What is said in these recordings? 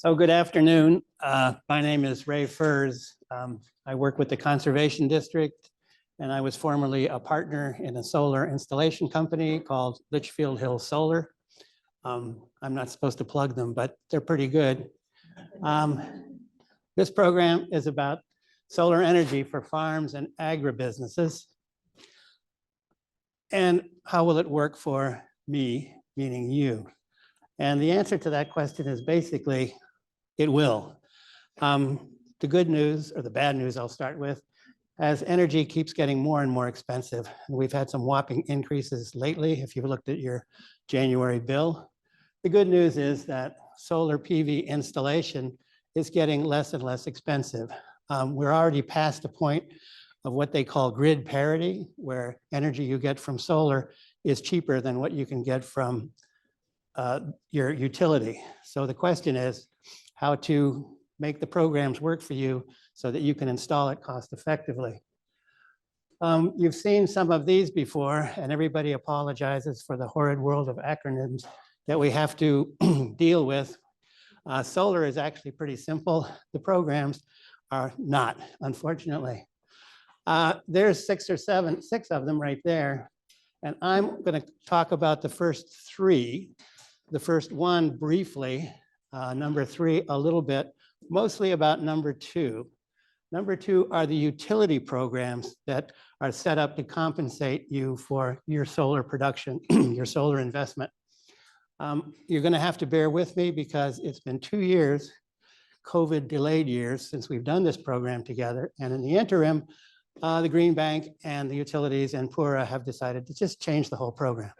So good afternoon. My name is Ray Furse. I work with the Conservation District, and I was formerly a partner in a solar installation company called Litchfield Hills Solar. I'm not supposed to plug them, but they're pretty good. This program is about solar energy for farms and agribusinesses. And how will it work for me, meaning you? And the answer to that question is basically, it will. The good news, or the bad news I'll start with, as energy keeps getting more and more expensive, and we've had some whopping increases lately, if you've looked at your January bill. The good news is that solar PV installation is getting less and less expensive. We're already past the point of what they call grid parity, where energy you get from solar is cheaper than what you can get from your utility. So the question is how to make the programs work for you so that you can install it cost effectively. You've seen some of these before, and everybody apologizes for the horrid world of acronyms that we have to deal with. Solar is actually pretty simple. The programs are not, unfortunately. There's six of them right there. And I'm going to talk about the first three. The first one briefly, number three a little bit, mostly about number two. Number two are the utility programs that are set up to compensate you for your solar production, your solar investment. You're going to have to bear with me because it's been 2 years, COVID delayed years, since we've done this program together. And in the interim, the Green Bank and the utilities and PURA have decided to just change the whole program.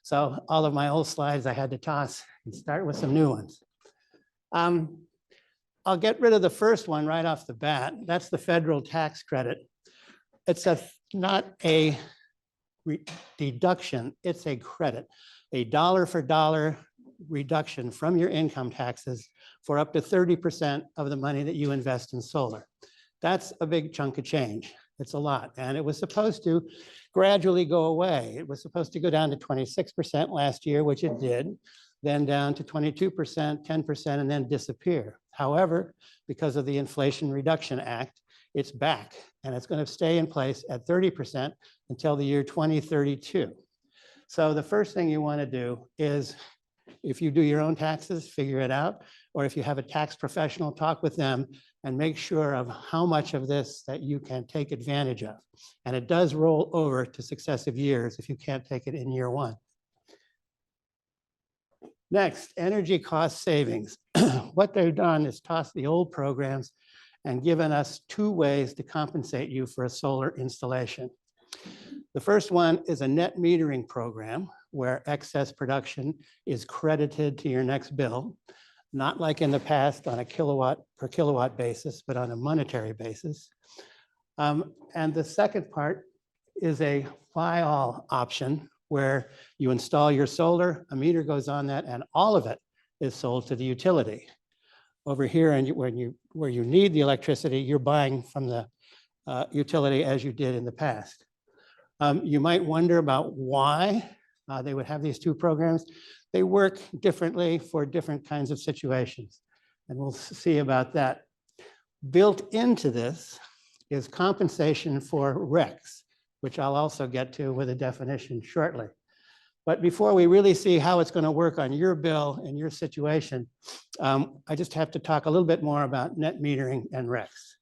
So all of my old slides I had to toss and start with some new ones. I'll get rid of the first one right off the bat. That's the federal tax credit. It's not a deduction, it's a credit. A dollar for dollar reduction from your income taxes for up to 30% of the money that you invest in solar. That's a big chunk of change. It's a lot. And it was supposed to gradually go away. It was supposed to go down to 26% last year, which it did, then down to 22%, 10%, and then disappear. However, because of the Inflation Reduction Act, it's back, and it's going to stay in place at 30% until the year 2032. So the first thing you want to do is, if you do your own taxes, figure it out, or if you have a tax professional, talk with them and make sure of how much of this that you can take advantage of. And it does roll over to successive years if you can't take it in year one. Next, energy cost savings. What they've done is toss the old programs and given us two ways to compensate you for a solar installation. The first one is a net metering program where excess production is credited to your next bill, not like in the past on a kilowatt per kilowatt basis, but on a monetary basis. And the second part is a buy all option where you install your solar, a meter goes on that, and all of it is sold to the utility. Over here, and where you need the electricity, you're buying from the utility as you did in the past. You might wonder about why they would have these two programs. They work differently for different kinds of situations, and we'll see about that. Built into this is compensation for RECs, which I'll also get to with a definition shortly. But before we really see how it's going to work on your bill and your situation, I just have to talk a little bit more about net metering and RECs.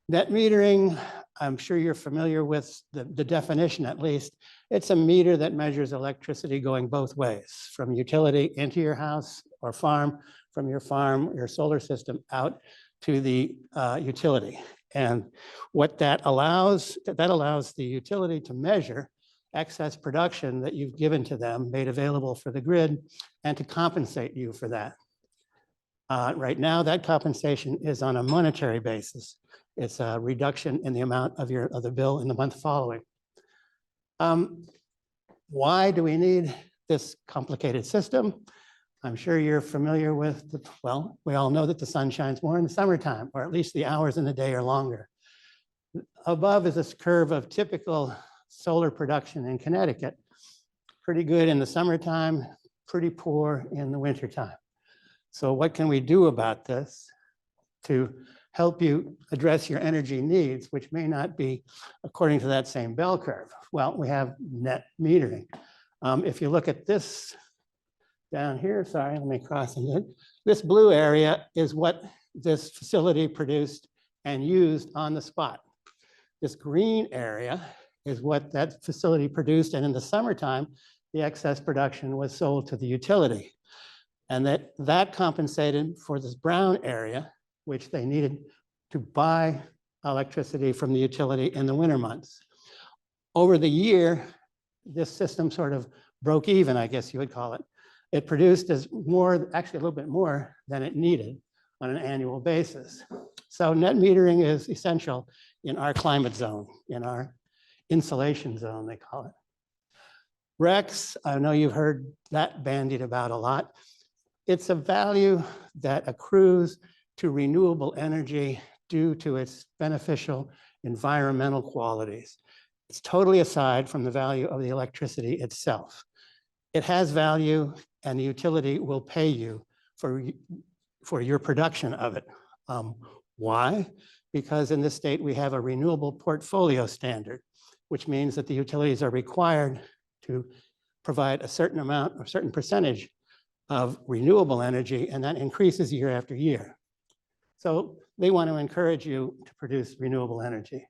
Net metering, I'm sure you're familiar with the definition at least. It's a meter that measures electricity going both ways, from utility into your house or farm, from your farm, your solar system out to the utility. And what that allows the utility to measure excess production that you've given to them, made available for the grid, and to compensate you for that. Right now, that compensation is on a monetary basis. It's a reduction in the amount of the bill in the month following. Why do we need this complicated system? I'm sure you're familiar with, well, we all know that the sun shines more in the summertime, or at least the hours in the day are longer. Above is this curve of typical solar production in Connecticut. Pretty good in the summertime, pretty poor in the wintertime. So what can we do about this to help you address your energy needs, which may not be according to that same bell curve? Well, we have net metering. If you look at this down here, sorry, let me cross it. This blue area is what this facility produced and used on the spot. This green area is what that facility produced, and in the summertime, the excess production was sold to the utility. And that compensated for this brown area, which they needed to buy electricity from the utility in the winter months. Over the year, this system sort of broke even, I guess you would call it. It produced as more, actually a little bit more than it needed on an annual basis. So net metering is essential in our climate zone, in our insulation zone, they call it. RECs, I know you've heard that bandied about a lot. It's a value that accrues to renewable energy due to its beneficial environmental qualities. It's totally aside from the value of the electricity itself. It has value, and the utility will pay you for your production of it. Why? Because in this state, we have a renewable portfolio standard, which means that the utilities are required to provide a certain amount or certain percentage of renewable energy, and that increases year after year. So they want to encourage you to produce renewable energy.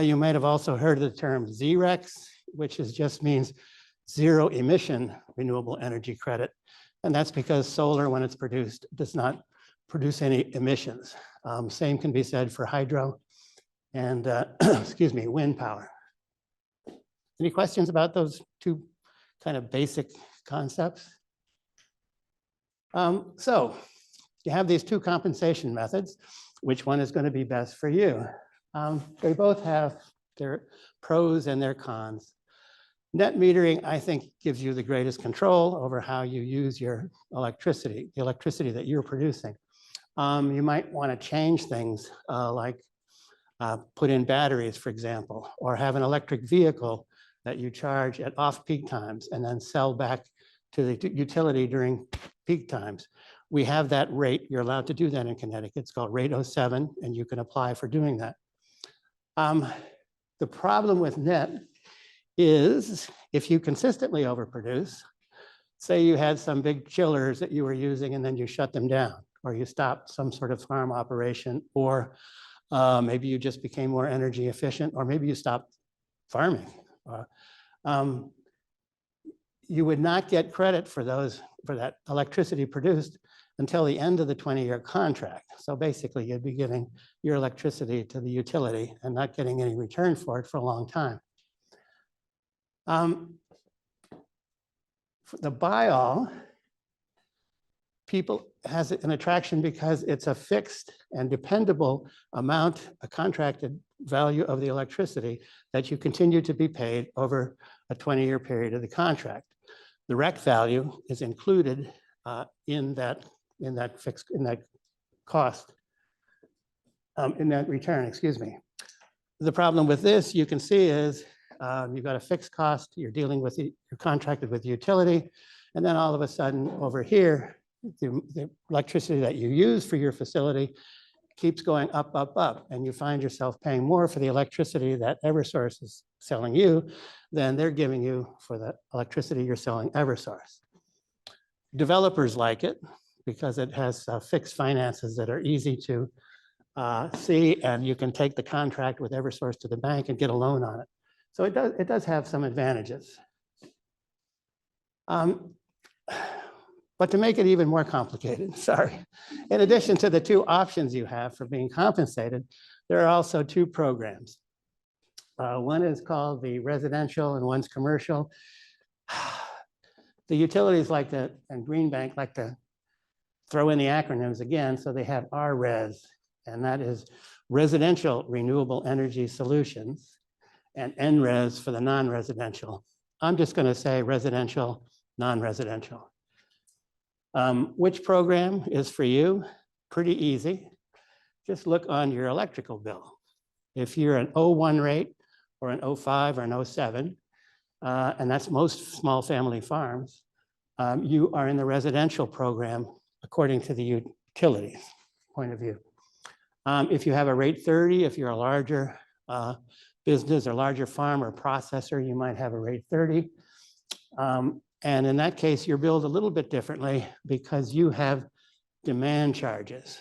You might have also heard of the term ZRECs, which just means zero emission renewable energy credit. And that's because solar, when it's produced, does not produce any emissions. Same can be said for hydro and, excuse me, wind power. Any questions about those two kind of basic concepts? So you have these two compensation methods. Which one is going to be best for you? They both have their pros and their cons. Net metering, I think, gives you the greatest control over how you use your electricity, the electricity that you're producing. You might want to change things like put in batteries, for example, or have an electric vehicle that you charge at off-peak times and then sell back to the utility during peak times. We have that rate. You're allowed to do that in Connecticut. It's called Rate 07, and you can apply for doing that. The problem with net is if you consistently overproduce, say you had some big chillers that you were using and then you shut them down, or you stopped some sort of farm operation, or maybe you just became more energy efficient, or maybe you stopped farming. You would not get credit for that electricity produced until the end of the 20-year contract. So basically, you'd be giving your electricity to the utility and not getting any return for it for a long time. For the buy-all, people has an attraction because it's a fixed and dependable amount, a contracted value of the electricity that you continue to be paid over a 20-year period of the contract. The REC value is included in that cost, in that return, excuse me. The problem with this, you can see, is you've got a fixed cost, you're dealing with, you're contracted with the utility, and then all of a sudden over here, the electricity that you use for your facility keeps going up, up, up, and you find yourself paying more for the electricity that Eversource is selling you than they're giving you for the electricity you're selling Eversource. Developers like it because it has fixed finances that are easy to see, and you can take the contract with Eversource to the bank and get a loan on it. So it does have some advantages. But to make it even more complicated, sorry, in addition to the two options you have for being compensated, there are also two programs. One is called the residential and one's commercial. The utilities like to, and Green Bank like to throw in the acronyms again, so they have RRES, and that is Residential Renewable Energy Solutions, and NRES for the non-residential. I'm just going to say residential, non-residential. Which program is for you? Pretty easy. Just look on your electrical bill. If you're an 01 rate or an 05 or an 07, and that's most small family farms, you are in the residential program according to the utilities point of view. If you have a rate 30, if you're a larger business or larger farm or processor, you might have a rate 30. And in that case, you're billed a little bit differently because you have demand charges.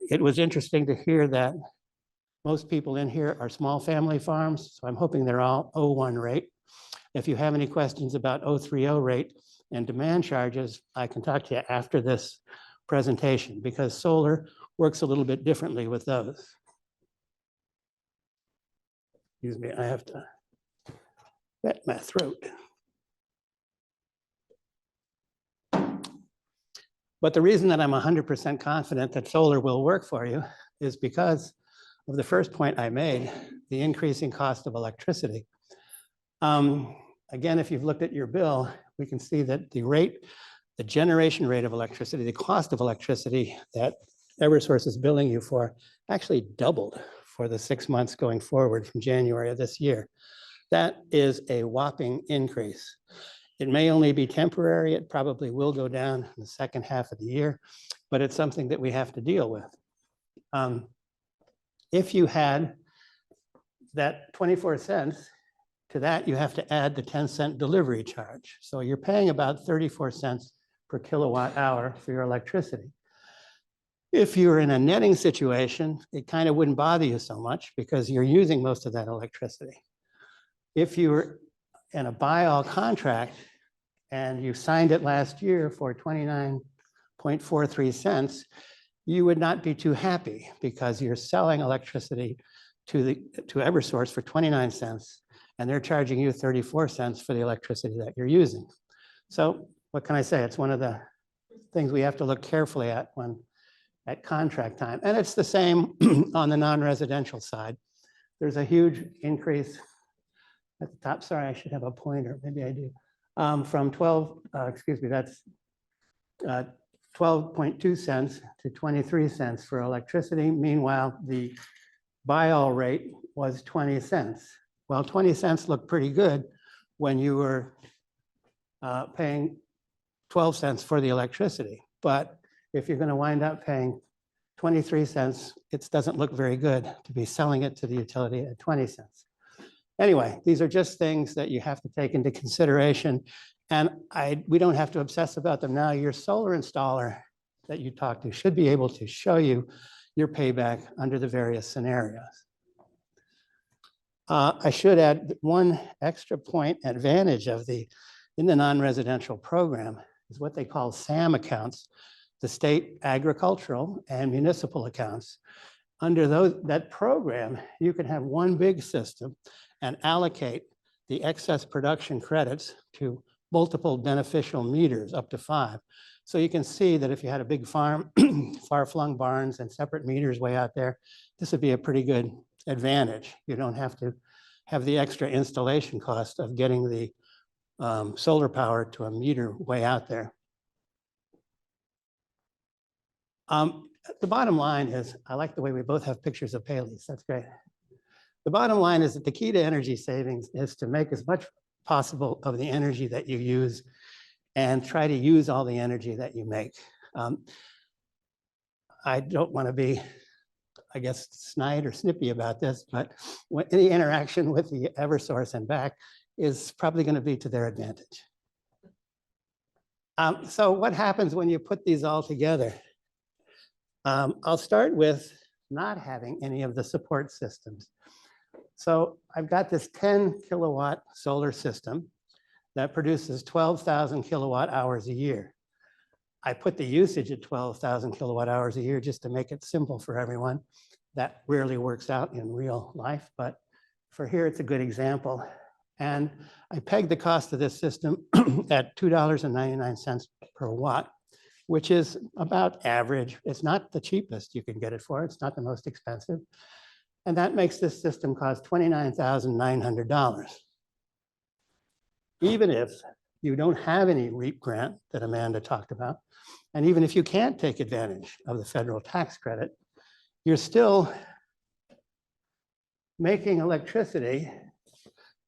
It was interesting to hear that most people in here are small family farms, so I'm hoping they're all 01 rate. If you have any questions about 030 rate and demand charges, I can talk to you after this presentation because solar works a little bit differently with those. Excuse me, I have to wet my throat. But the reason that I'm 100% confident that solar will work for you is because of the first point I made, the increasing cost of electricity. Again, if you've looked at your bill, we can see that the generation rate of electricity, the cost of electricity that Eversource is billing you for actually doubled for the 6 months going forward from January of this year. That is a whopping increase. It may only be temporary. It probably will go down in the second half of the year, but it's something that we have to deal with. If you had that 24 cents, to that you have to add the 10-cent delivery charge. So you're paying about 34 cents per kilowatt hour for your electricity. If you're in a netting situation, it kind of wouldn't bother you so much because you're using most of that electricity. If you're in a buy-all contract and you signed it last year for 29.43 cents, you would not be too happy because you're selling electricity to Eversource for 29 cents and they're charging you 34 cents for the electricity that you're using. So what can I say? It's one of the things we have to look carefully at at contract time. And it's the same on the non-residential side. There's a huge increase at the top. Sorry, I should have a pointer. Maybe I do. From 12.2 cents to 23 cents for electricity. Meanwhile, the buy-all rate was 20 cents. Well, 20 cents looked pretty good when you were paying 12 cents for the electricity. But if you're going to wind up paying 23 cents, it doesn't look very good to be selling it to the utility at 20 cents. Anyway, these are just things that you have to take into consideration. And we don't have to obsess about them now. Your solar installer that you talk to should be able to show you your payback under the various scenarios. I should add one extra point advantage in the non-residential program is what they call SAM accounts, the state agricultural and municipal accounts. Under that program, you can have one big system and allocate the excess production credits to multiple beneficial meters, up to 5. So you can see that if you had a big farm, far-flung barns and separate meters way out there, this would be a pretty good advantage. You don't have to have the extra installation cost of getting the solar power to a meter way out there. The bottom line is, I like the way we both have pictures of Pele's. That's great. The bottom line is that the key to energy savings is to make as much possible of the energy that you use and try to use all the energy that you make. I don't want to be, I guess, snide or snippy about this, but any interaction with the Eversource and back is probably going to be to their advantage. So what happens when you put these all together? I'll start with not having any of the support systems. So I've got this 10 kilowatt solar system that produces 12,000 kilowatt hours a year. I put the usage at 12,000 kilowatt hours a year just to make it simple for everyone. That rarely works out in real life, but for here, it's a good example. And I pegged the cost of this system at $2.99 per watt, which is about average. It's not the cheapest you can get it for. It's not the most expensive. And that makes this system cost $29,900. Even if you don't have any REAP grant that Amanda talked about, and even if you can't take advantage of the federal tax credit, you're still making electricity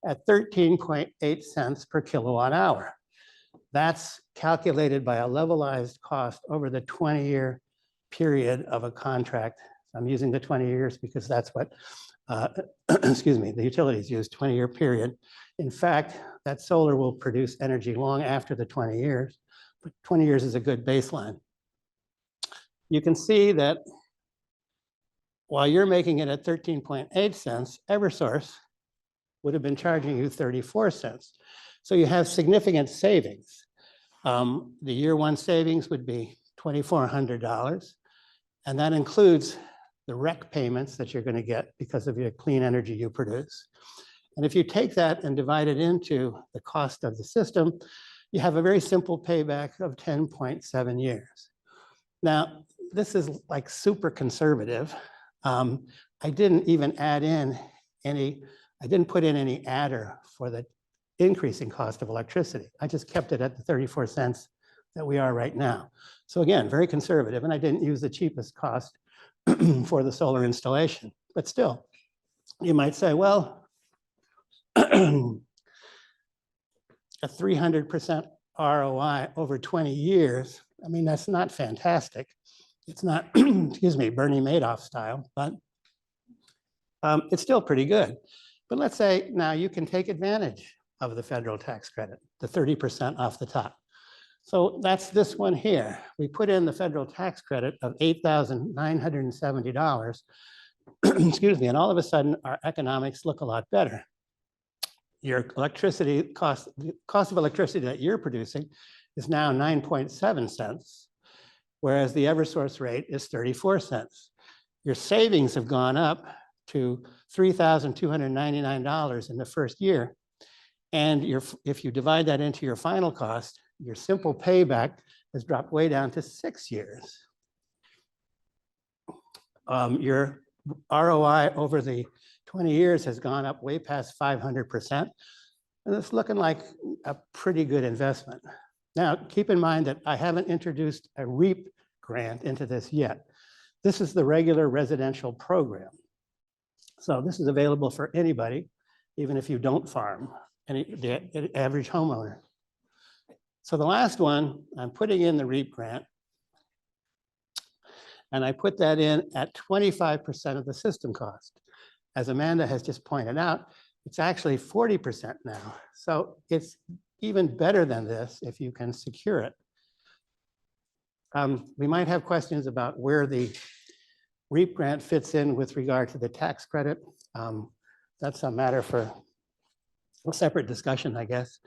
at 13.8 cents per kilowatt hour. That's calculated by a levelized cost over the 20-year period of a contract. I'm using the 20 years because that's what, excuse me, the utilities use, 20-year period. In fact, that solar will produce energy long after the 20 years, but 20 years is a good baseline. You can see that while you're making it at 13.8 cents, Eversource would have been charging you 34 cents. So you have significant savings. The year one savings would be $2,400, and that includes the REC payments that you're going to get because of your clean energy you produce. And if you take that and divide it into the cost of the system, you have a very simple payback of 10.7 years. Now, this is like super conservative. I didn't even add in any, I didn't put in any adder for the increasing cost of electricity. I just kept it at the 34 cents that we are right now. So again, very conservative, and I didn't use the cheapest cost for the solar installation. But still, you might say, well, a 300% ROI over 20 years, I mean, that's not fantastic. It's not, excuse me, Bernie Madoff style, but it's still pretty good. But let's say now you can take advantage of the federal tax credit, the 30% off the top. So that's this one here. We put in the federal tax credit of $8,970, excuse me, and all of a sudden our economics look a lot better. Your electricity cost, the cost of electricity that you're producing is now 9.7 cents, whereas the Eversource rate is 34 cents. Your savings have gone up to $3,299 in the first year. And if you divide that into your final cost, your simple payback has dropped way down to 6 years. Your ROI over the 20 years has gone up way past 500%. And it's looking like a pretty good investment. Now, keep in mind that I haven't introduced a REAP grant into this yet. This is the regular residential program. So this is available for anybody, even if you don't farm, the average homeowner. So the last one, I'm putting in the REAP grant, and I put that in at 25% of the system cost. As Amanda has just pointed out, it's actually 40% now. So it's even better than this if you can secure it. We might have questions about where the REAP grant fits in with regard to the tax credit. That's a matter for a separate discussion, I guess.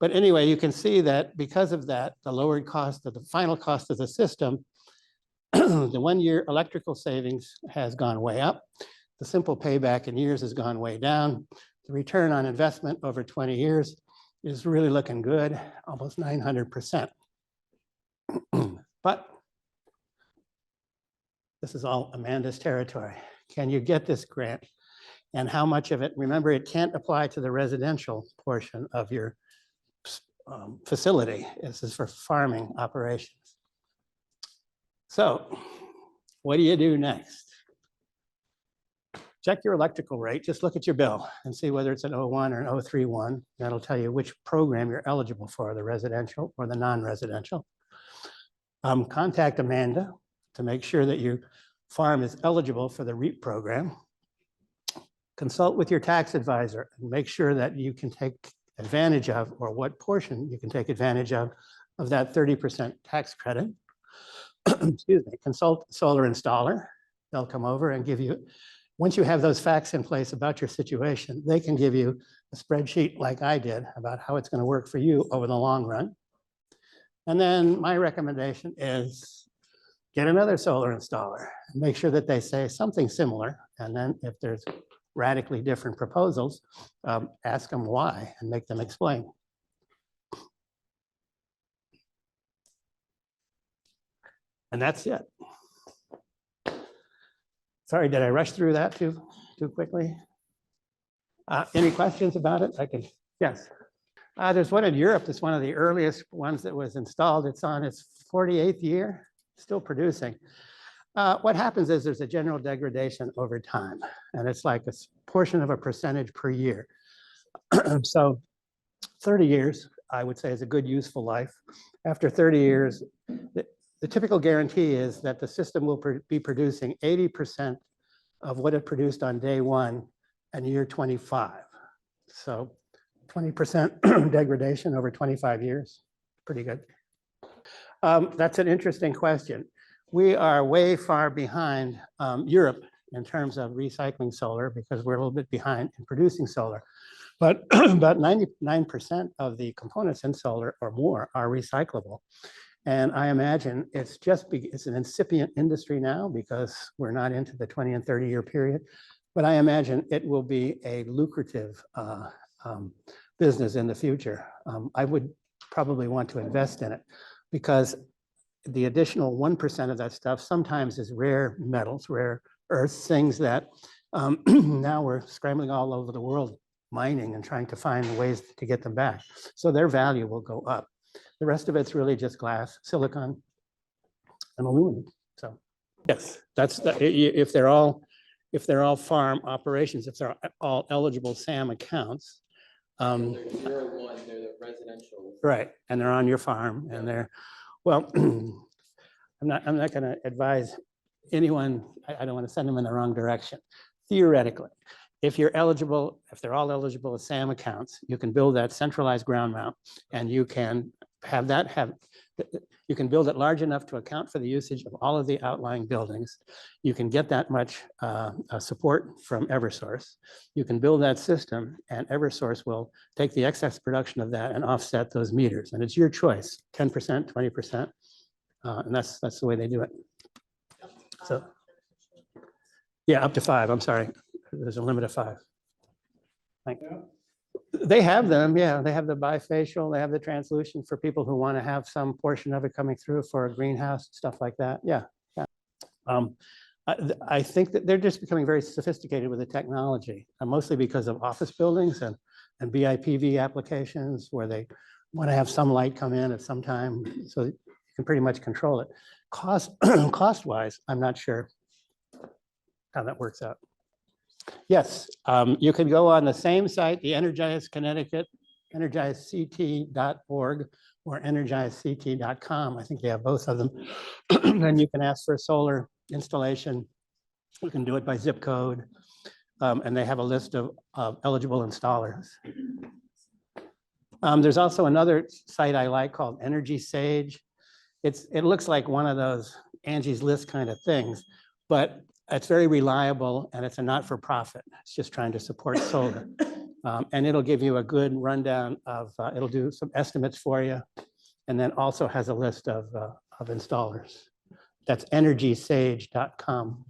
But anyway, you can see that because of that, the lowered cost of the final cost of the system, the 1 year electrical savings has gone way up. The simple payback in years has gone way down. The return on investment over 20 years is really looking good, almost 900%. But this is all Amanda's territory. Can you get this grant? And how much of it? Remember, it can't apply to the residential portion of your facility. This is for farming operations. So what do you do next? Check your electrical rate. Just look at your bill and see whether it's an 01 or an 031. That'll tell you which program you're eligible for, the residential or the non-residential. Contact Amanda to make sure that your farm is eligible for the REAP program. Consult with your tax advisor and make sure that you can take advantage of, or what portion you can take advantage of that 30% tax credit. Excuse me. Consult solar installer. They'll come over and give you, once you have those facts in place about your situation, they can give you a spreadsheet like I did about how it's going to work for you over the long run. And then my recommendation is get another solar installer and make sure that they say something similar. And then if there's radically different proposals, ask them why and make them explain. And that's it. Sorry, did I rush through that too quickly? Any questions about it? I can, yes. There's one in Europe that's one of the earliest ones that was installed. It's on its 48th year, still producing. What happens is there's a general degradation over time, and it's like a portion of a percentage per year. So 30 years, I would say is a good useful life. After 30 years, the typical guarantee is that the system will be producing 80% of what it produced on day one and year 25. So 20% degradation over 25 years, pretty good. That's an interesting question. We are way far behind Europe in terms of recycling solar because we're a little bit behind in producing solar. But about 99% of the components in solar or more are recyclable. And I imagine it's an incipient industry now because we're not into the 20 and 30-year period. But I imagine it will be a lucrative business in the future. I would probably want to invest in it because the additional 1% of that stuff sometimes is rare metals, rare earths, things that now we're scrambling all over the world mining and trying to find ways to get them back. So their value will go up. The rest of it's really just glass, silicon, and aluminum. So yes, if they're all farm operations, if they're all eligible SAM accounts. They're 0-1, they're the residential. Right, and they're on your farm, and they're, well, I'm not going to advise anyone. I don't want to send them in the wrong direction. Theoretically, if they're all eligible as SAM accounts, you can build that centralized ground mount, and you can you can build it large enough to account for the usage of all of the outlying buildings. You can get that much support from Eversource. You can build that system, and Eversource will take the excess production of that and offset those meters. And it's your choice, 10%, 20%, and that's the way they do it. So, yeah, up to 5. I'm sorry, there's a limit of 5. Thank you. They have them, yeah. They have the bifacial, they have the translucent for people who want to have some portion of it coming through for a greenhouse, stuff like that. Yeah, yeah. I think that they're just becoming very sophisticated with the technology, mostly because of office buildings and BIPV applications where they want to have some light come in at some time, so you can pretty much control it. Cost-wise, I'm not sure how that works out. Yes, you can go on the same site, the Energize Connecticut, energizect.org or energizect.com. I think they have both of them. And you can ask for a solar installation. You can do it by zip code. And they have a list of eligible installers. There's also another site I like called Energy Sage. It looks like one of those Angie's List kind of things, but it's very reliable, and it's a not-for-profit. It's just trying to support solar. And it'll give you a good rundown of, it'll do some estimates for you, and then also has a list of installers. That's energysage.com.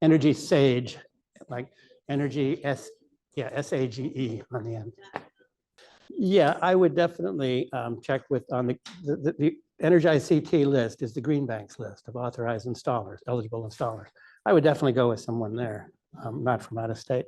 Energy Sage, like energy, S-A-G-E on the end. Yeah, I would definitely check on the Energize CT list is the Green Bank's list of authorized installers, eligible installers. I would definitely go with someone there, not from out of state.